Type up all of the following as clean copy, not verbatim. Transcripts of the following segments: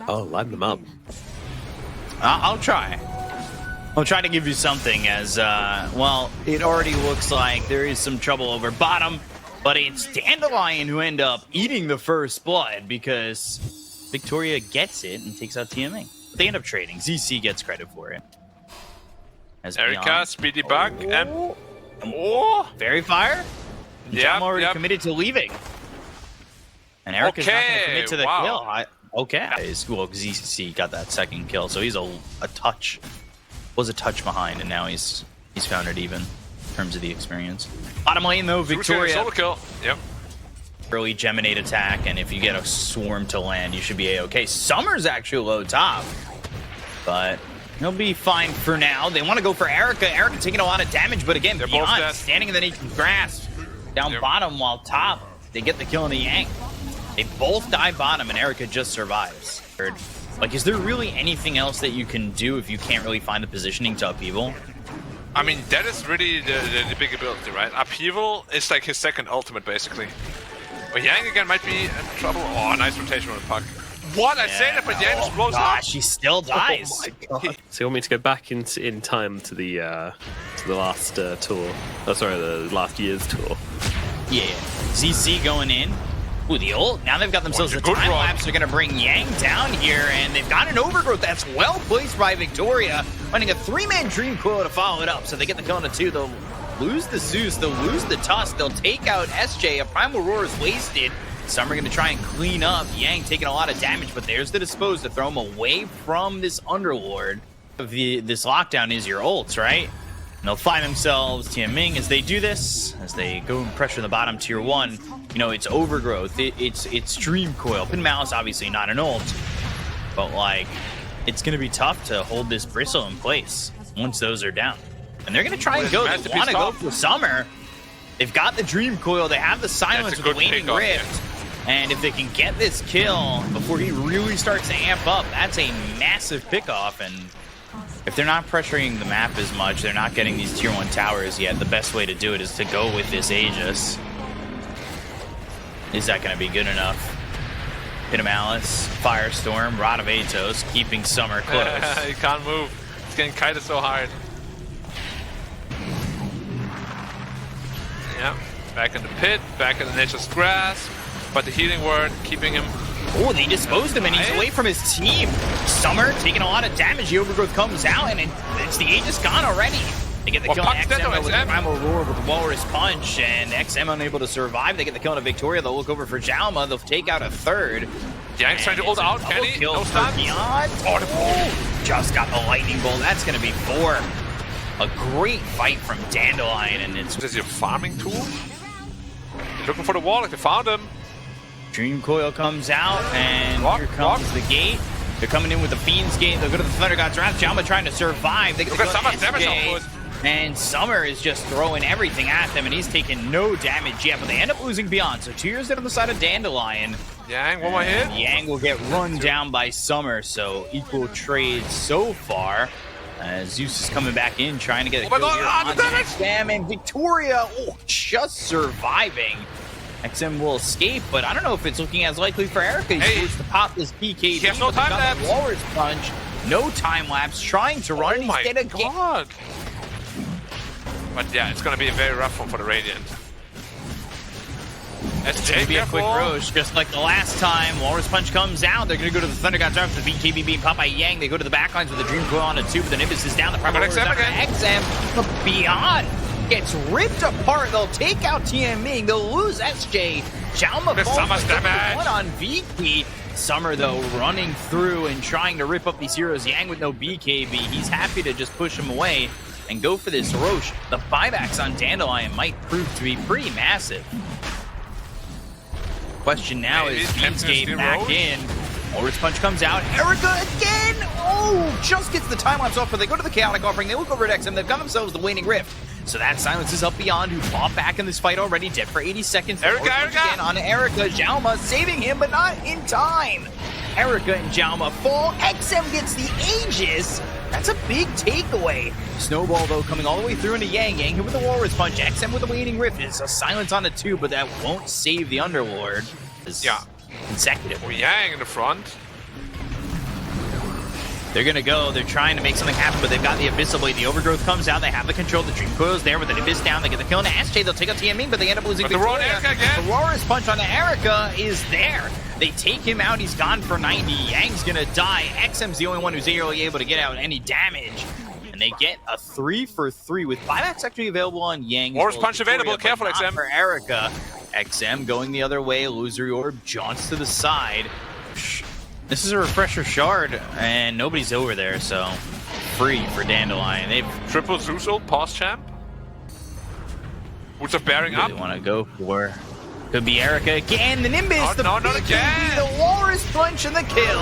Oh, line them up. I'll try. I'll try to give you something as, well, it already looks like there is some trouble over bottom, but it's Dandelion who end up eating the first blood because Victoria gets it and takes out TMing. They end up trading. ZC gets credit for it. As Erica, beyond. speedy bug, and... Fairy Fire? Yeah, I'm already committed to leaving. And Erica's not going to commit to the kill. Okay. Well, ZC got that second kill, so he's a touch. Was a touch behind, and now he's found it even in terms of the experience. Bottom lane, though, Victoria. Solo kill. Yep. Early Geminate attack, and if you get a swarm to land, you should be A-okay. Summer's actually low top, but he'll be fine for now. They want to go for Erica. Erica taking a lot of damage, but again, Beyond standing in the naked grasp down bottom while top. They get the kill on the Yang. They both die bottom, and Erica just survives. Like, is there really anything else that you can do if you can't really find the positioning to upheaval? I mean, that is really the big ability, right? Upheaval is like his second ultimate, basically. But Yang again might be in trouble. Oh, nice rotation on the puck. What? I say that, but Yang just blows up. She still dies. Oh my god. So you want me to go back in time to the last tour? Oh, sorry, the last year's tour. Yeah. ZC going in. Ooh, the ult. Now they've got themselves a time lapse. They're going to bring Yang down here, and they've got an overgrowth that's well placed by Victoria, finding a 3-man Dream Coil to follow it up. So they get the kill on a 2. They'll lose the Zeus. They'll lose the Tusk. They'll take out SJ. A Primal Roar is wasted. Some are going to try and clean up. Yang taking a lot of damage, but there's the Dispose to throw him away from this Underlord. This lockdown is your ults, right? And they'll find themselves TMing as they do this, as they go and pressure the bottom tier 1. You know, it's Overgrowth, it's Dream Coil. Pin Malice, obviously not an ult, but like, it's going to be tough to hold this Bristle in place once those are down. And they're going to try and go. They want to go for Summer. They've got the Dream Coil, they have the Silence with the Waning Rift. And if they can get this kill before he really starts to amp up, that's a massive pickoff. And if they're not pressuring the map as much, they're not getting these tier 1 towers yet, the best way to do it is to go with this Aegis. Is that going to be good enough? Pin of Malice, Firestorm, Rod of Atos, keeping Summer close. He can't move. He's getting kited so hard. Yeah, back in the pit, back in the nature's grasp, but the healing word keeping him. Oh, they disposed him, and he's away from his team. Summer taking a lot of damage. The Overgrowth comes out, and it's the Aegis gone already. They get the kill on XM with the Primal Roar with the Walrus Punch, and XM unable to survive. They get the kill on Victoria. They'll look over for Jalma. They'll take out a third. Yang's trying to ult out. Can he? No stun. Just got the Lightning Bolt. That's going to be 4. A great fight from Dandelion, and it's... This is your farming tool? You're looking for the wall. If you found him. Dream Coil comes out, and here comes the gate. They're coming in with the Fiend's Gate. They'll go to the Thunder God's Wrath. Jalma trying to survive. They get the SJ, and Summer is just throwing everything at them, and he's taking no damage yet, but they end up losing Beyond. So 2 years dead on the side of Dandelion. Yang, one more hit. Yang will get run down by Summer, so equal trade so far. Zeus is coming back in, trying to get a kill here on XM, and Victoria, just surviving. XM will escape, but I don't know if it's looking as likely for Erica. He's forced to pop this PKB. He has no time lapse. Walrus Punch, no time lapse, trying to run. Oh my god. But yeah, it's going to be a very rough one for the Radiant. It's going to be a quick Roche, just like the last time. Walrus Punch comes out. They're going to go to the Thunder God's Wrath with the BKB being popped by Yang. They go to the backlines with the Dream Coil on a 2, but the Nimbus is down. The Primal Roar is down. XM, but Beyond gets ripped apart. They'll take out TMing. They'll lose SJ. Jalma falls one on Vici. Summer, though, running through and trying to rip up these heroes. Yang with no BKB. He's happy to just push him away and go for this Roche. The buybacks on Dandelion might prove to be pretty massive. Question now is Fiend's Gate back in. Walrus Punch comes out. Erica again! Oh, just gets the time lapse off, but they go to the Chaotic Offering. They look over at XM. They've got themselves the Waning Rift. So that silences up Beyond, who fought back in this fight already, dead for 80 seconds. Erica again on Erica. Jalma saving him, but not in time. Erica and Jalma fall. XM gets the Aegis. That's a big takeaway. Snowball, though, coming all the way through into Yang. Yang hit with the Walrus Punch. XM with the Waning Rift. It's a silence on a 2, but that won't save the Underlord. Yeah. Consecutive. Yang in the front. They're gonna go. They're trying to make something happen, but they've got the Abyssal Blade. The Overgrowth comes out. They have the control. The Dream Coil's there with the Abyss down. They get the kill on SJ. They'll take out TMing, but they end up losing Victoria. The Auror's punch on Erica is there. They take him out. He's gone for 90. Yang's gonna die. XM's the only one who's really able to get out any damage. And they get a 3 for 3 with buybacks actually available on Yang. Aura's punch available. Careful, XM. For Erica. XM going the other way. Illusory Orb jaunts to the side. This is a refresher shard, and nobody's over there, so free for Dandelion. They've triple Zeus ult, pause champ. Who's bearing up? They want to go for. Could be Erica again. The Nimbus, oh, the not again. The Walrus punch and the kill.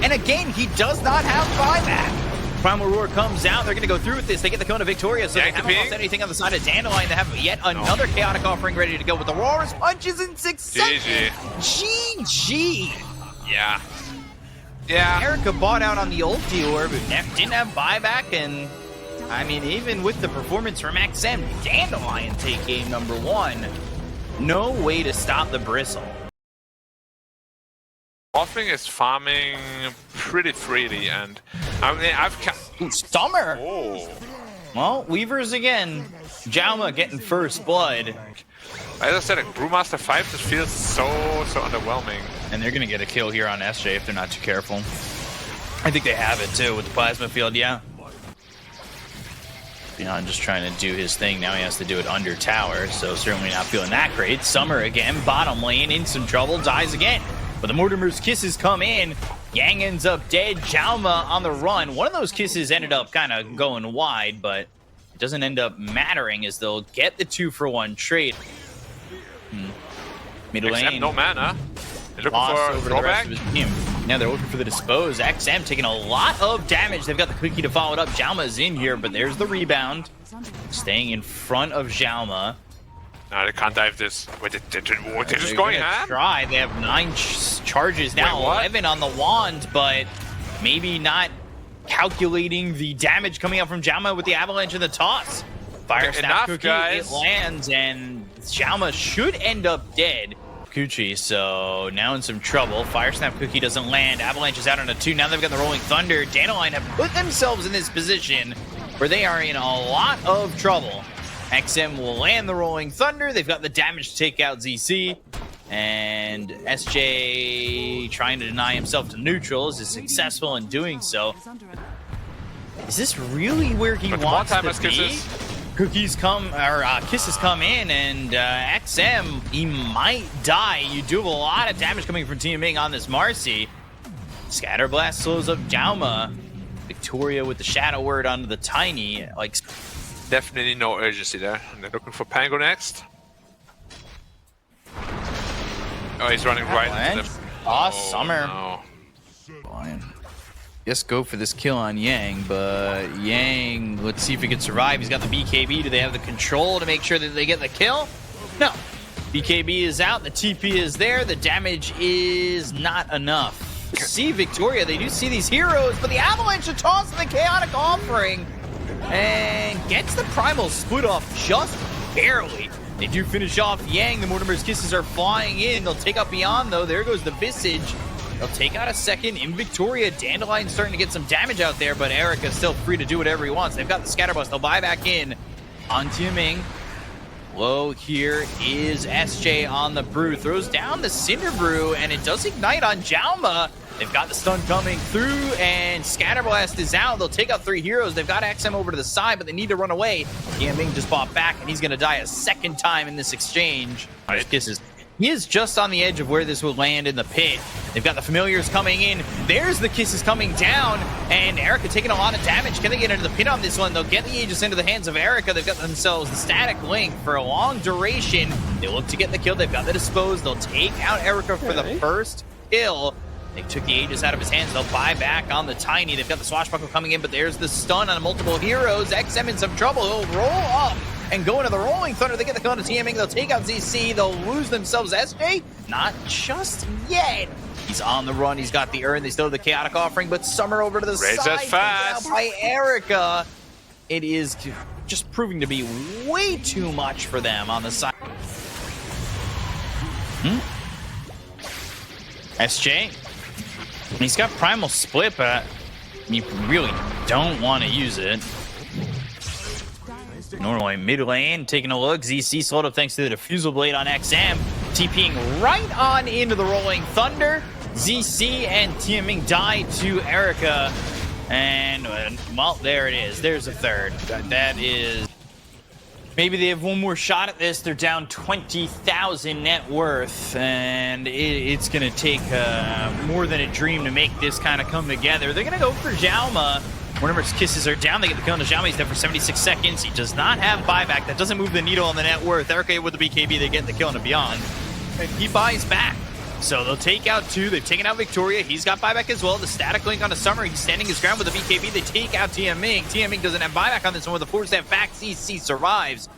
And again, he does not have buyback. Primal Roar comes out. They're going to go through with this. They get the Kona Victoria, so they haven't lost anything on the side of Dandelion. They have yet another chaotic offering ready to go with the Walrus punches in succession. GG. Yeah. Yeah. Erica bought out on the ulti orb, didn't have buyback, and I mean, even with the performance from XM, Dandelion take game number 1. No way to stop the Bristle. Offering is farming pretty freely, and I mean, Ooh, Summer! Oh. Well, Weavers again. Jauma getting first blood. As I said, like, Brewmaster 5 just feels so underwhelming. And they're going to get a kill here on SJ if they're not too careful. I think they have it too with the plasma field, yeah. Beyond just trying to do his thing, now he has to do it under tower, so certainly not feeling that great. Summer again, bottom lane, in some trouble, dies again. But the Mortimer's kisses come in. Yang ends up dead. Jauma on the run. One of those kisses ended up kind of going wide, but it doesn't end up mattering as they'll get the 2-for-1 trade. Mid lane. Except no mana. They're looking for a throwback. Now they're looking for the dispose. XM taking a lot of damage. They've got the cookie to follow it up. Jauma's in here, but there's the rebound. Staying in front of Jauma. No, they can't dive this. Wait, they're just going ham? Try. They have 9 charges now. 11 on the wand, but maybe not calculating the damage coming out from Jauma with the avalanche and the toss. Fire snap cookie, guys. It lands, and Jauma should end up dead. Kuchi, so now in some trouble. Fire snap cookie doesn't land. Avalanche is out on a 2. Now they've got the rolling thunder. Dandelion have put themselves in this position where they are in a lot of trouble. XM will land the rolling thunder. They've got the damage to take out ZC. And SJ trying to deny himself to neutrals is successful in doing so. Is this really where he wants to be? Kisses. Cookies come, or kisses come in, and XM, he might die. You do have a lot of damage coming from Team Ming on this Marcy. Scatterblast slows up Jauma. Victoria with the Shadow Word onto the Tiny. Like, definitely no urgency there. And they're looking for Pango next. Oh, he's running right into them. Oh, Summer. No. Yes, go for this kill on Yang, but Yang, let's see if he can survive. He's got the BKB. Do they have the control to make sure that they get the kill? No. BKB is out. The TP is there. The damage is not enough. See Victoria. They do see these heroes, but the Avalanche to toss the Chaotic Offering and gets the Primal split off just barely. They do finish off Yang. The Mortimer's kisses are flying in. They'll take out Beyond, though. There goes the Visage. They'll take out a second in Victoria. Dandelion's starting to get some damage out there, but Erica's still free to do whatever he wants. They've got the Scatterblast. They'll buy back in on Ming. Low here is SJ on the Brew. Throws down the Cinder Brew, and it does ignite on Jauma. They've got the stun coming through, and Scatterblast is out. They'll take out 3 heroes. They've got XM over to the side, but they need to run away. Ming just bought back, and he's going to die a second time in this exchange. Kisses. He is just on the edge of where this will land in the pit. They've got the familiars coming in. There's the kisses coming down, and Erica taking a lot of damage. Can they get into the pit on this one? They'll get the Aegis into the hands of Erica. They've got themselves the static link for a long duration. They look to get the kill. They've got the dispose. They'll take out Erica for the first kill. They took the Aegis out of his hands. They'll buy back on the Tiny. They've got the Swashbuckle coming in, but there's the stun on multiple heroes. XM in some trouble. He'll roll up and go into the Rolling Thunder. They get the kill to TMing. They'll take out ZC. They'll lose themselves. SJ, not just yet. He's on the run. He's got the urn. They still have the Chaotic Offering, but Summer over to the side. Fast by Erica. It is just proving to be way too much for them on the side. SJ. He's got Primal Split, but You really don't want to use it. Normally mid lane, taking a look. ZC slowed up thanks to the Diffusal Blade on XM. TPing right on into the Rolling Thunder. ZC and TMing die to Erica. And, well, there it is. There's a third. That is... Maybe they have one more shot at this. They're down 20,000 net worth. And it's going to take more than a dream to make this kind of come together. They're going to go for Jalma. Mortimer's kisses are down. They get the kill on Jalma. He's there for 76 seconds. He does not have buyback. That doesn't move the needle on the net worth. Erica with the BKB. They get the kill on the Beyond. And he buys back. So they'll take out 2. They've taken out Victoria. He's got buyback as well. The static link on the Summer. He's standing his ground with the BKB. They take out TMing. TMing doesn't have buyback on this one with a 4-step back. CC survives.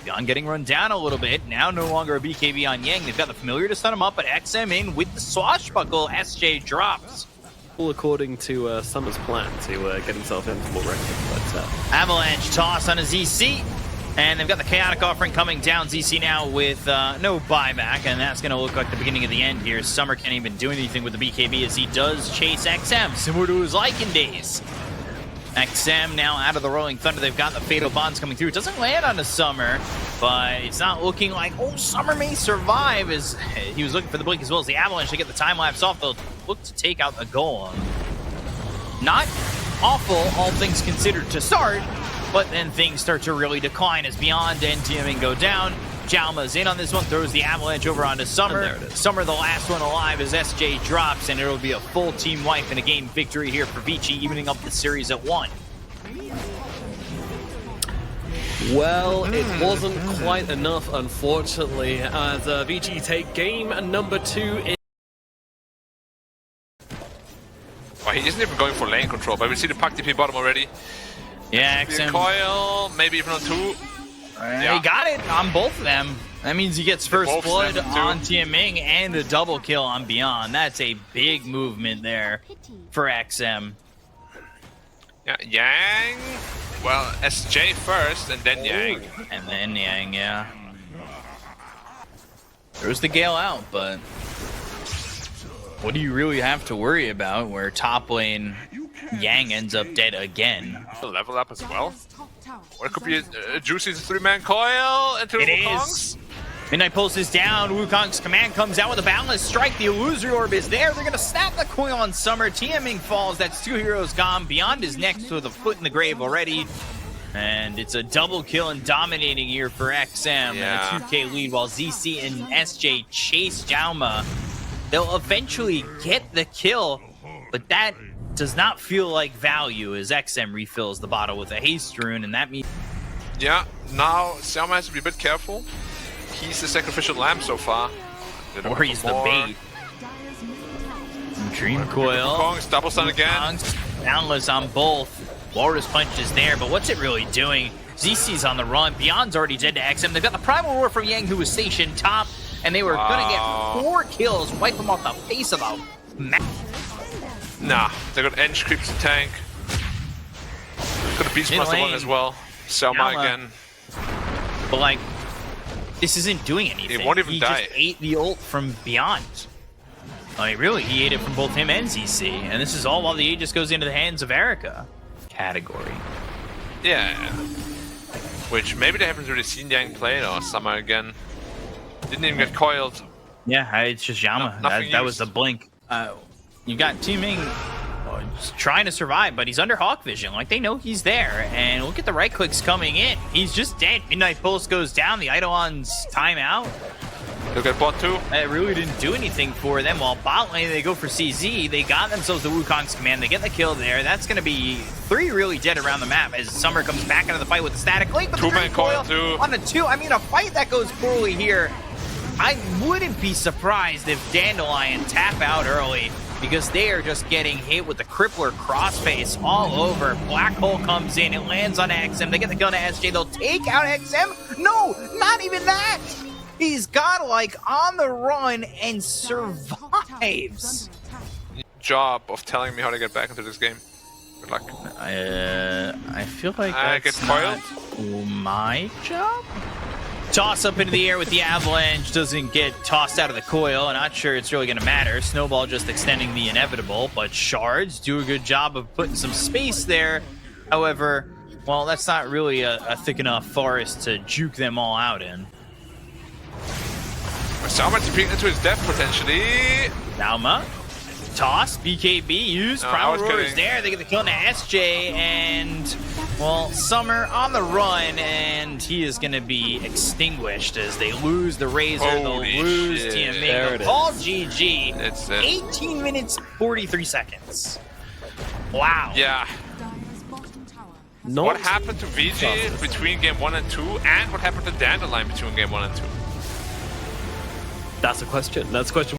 Beyond getting run down a little bit. Now no longer a BKB on Yang. They've got the Familiar to stun him up, but XM in with the Swashbuckle. SJ drops. According to Summer's plan to get himself into more record. But, Avalanche toss on a ZC. And they've got the Chaotic Offering coming down. ZC now with no buyback, and that's going to look like the beginning of the end here. Summer can't even do anything with the BKB as he does chase XM, similar to his Lycan days. XM now out of the Rolling Thunder. They've got the Fatal Bonds coming through. It doesn't land on the Summer, but it's not looking like, oh, Summer may survive, as he was looking for the blink as well as the Avalanche to get the time-lapse off. They'll look to take out the goal. Not awful, all things considered, to start, but then things start to really decline as Beyond and TMing go down. Jalma's in on this one, throws the Avalanche over onto Summer. Summer, the last one alive, as SJ drops, and it'll be a full team wipe and a game victory here for Vici, evening up the series at 1. well, it wasn't quite enough, unfortunately, as Vici take game number 2. Well, he isn't even going for lane control, but we see the puck TP bottom already. Yeah, XM. Coil, maybe even on 2. He got it on both of them. That means he gets first blood on TMing and a double kill on Beyond. That's a big movement there for XM. Yeah, Yang. Well, SJ first, and then Yang. And then Yang, yeah. There's the Gale out, but what do you really have to worry about where top lane Yang ends up dead again? Level up as well. Or it could be a juicy 3-man coil into Wukong's. Midnight Pulse is down. Wukong's command comes out with a boundless strike. The Illusory Orb is there. They're going to snap the coil on Summer. TMing falls. That's 2 heroes gone. Beyond is next with a foot in the grave already. And it's a double kill and dominating here for XM. And a 2K lead while ZC and SJ chase Jalma. They'll eventually get the kill, but that does not feel like value as XM refills the bottle with a haste rune, and that means... Yeah, now Xiaoma has to be a bit careful. He's the sacrificial lamb so far. Or he's the bait. Dream Coil. Wukong's double stun again. Boundless on both. Walrus Punch is there, but what's it really doing? ZC's on the run. Beyond's already dead to XM. They've got the Primal Roar from Yang, who was stationed top, and they were going to get 4 kills, wipe them off the face of the map. Nah, they got Ench creeps the tank. Got a Beastmaster one as well. Selma again. But like, this isn't doing anything. He won't even die. He just ate the ult from Beyond. Like, really, he ate it from both him and ZC. And this is all while the Aegis goes into the hands of Erica. Category. Yeah. Which maybe they haven't really seen Yang play or Summer again. Didn't even get coiled. Yeah, it's just Jalma. That was the blink. You got TMing trying to survive, but he's under Hawk Vision. Like, they know he's there. And look at the right clicks coming in. He's just dead. Midnight Pulse goes down. The Eidolon's timeout. Look at bot 2. It really didn't do anything for them. While bot lane, they go for CZ. They got themselves the Wukong's command. They get the kill there. That's going to be 3 really dead around the map as Summer comes back into the fight with the static link. But 2-man coil too. On a 2. I mean, a fight that goes poorly here. I wouldn't be surprised if Dandelion tap out early, because they are just getting hit with the Crippler crossface all over. Black Hole comes in. It lands on XM. They get the kill to SJ. They'll take out XM. No, not even that. He's got, like, on the run and survives. Job of telling me how to get back into this game. Good luck. I feel like that's get coiled. not my job. Toss up into the air with the avalanche doesn't get tossed out of the coil. I'm not sure it's really going to matter. Snowball just extending the inevitable, but shards do a good job of putting some space there. However, well, that's not really a thick enough forest to juke them all out in. Salma TPing into his death potentially. Nauma, toss, BKB used, Primal Roar is kidding. there. They get the kill into SJ, and well, Summer on the run, and he is going to be extinguished as they lose the Razor, they'll lose shit. TMA. There it is. All GG. It's it. 18 minutes, 43 seconds. Wow. Yeah. Not What happened to Vici between game 1 and 2, and what happened to Dandelion between game 1 and 2? That's a question. That's a question.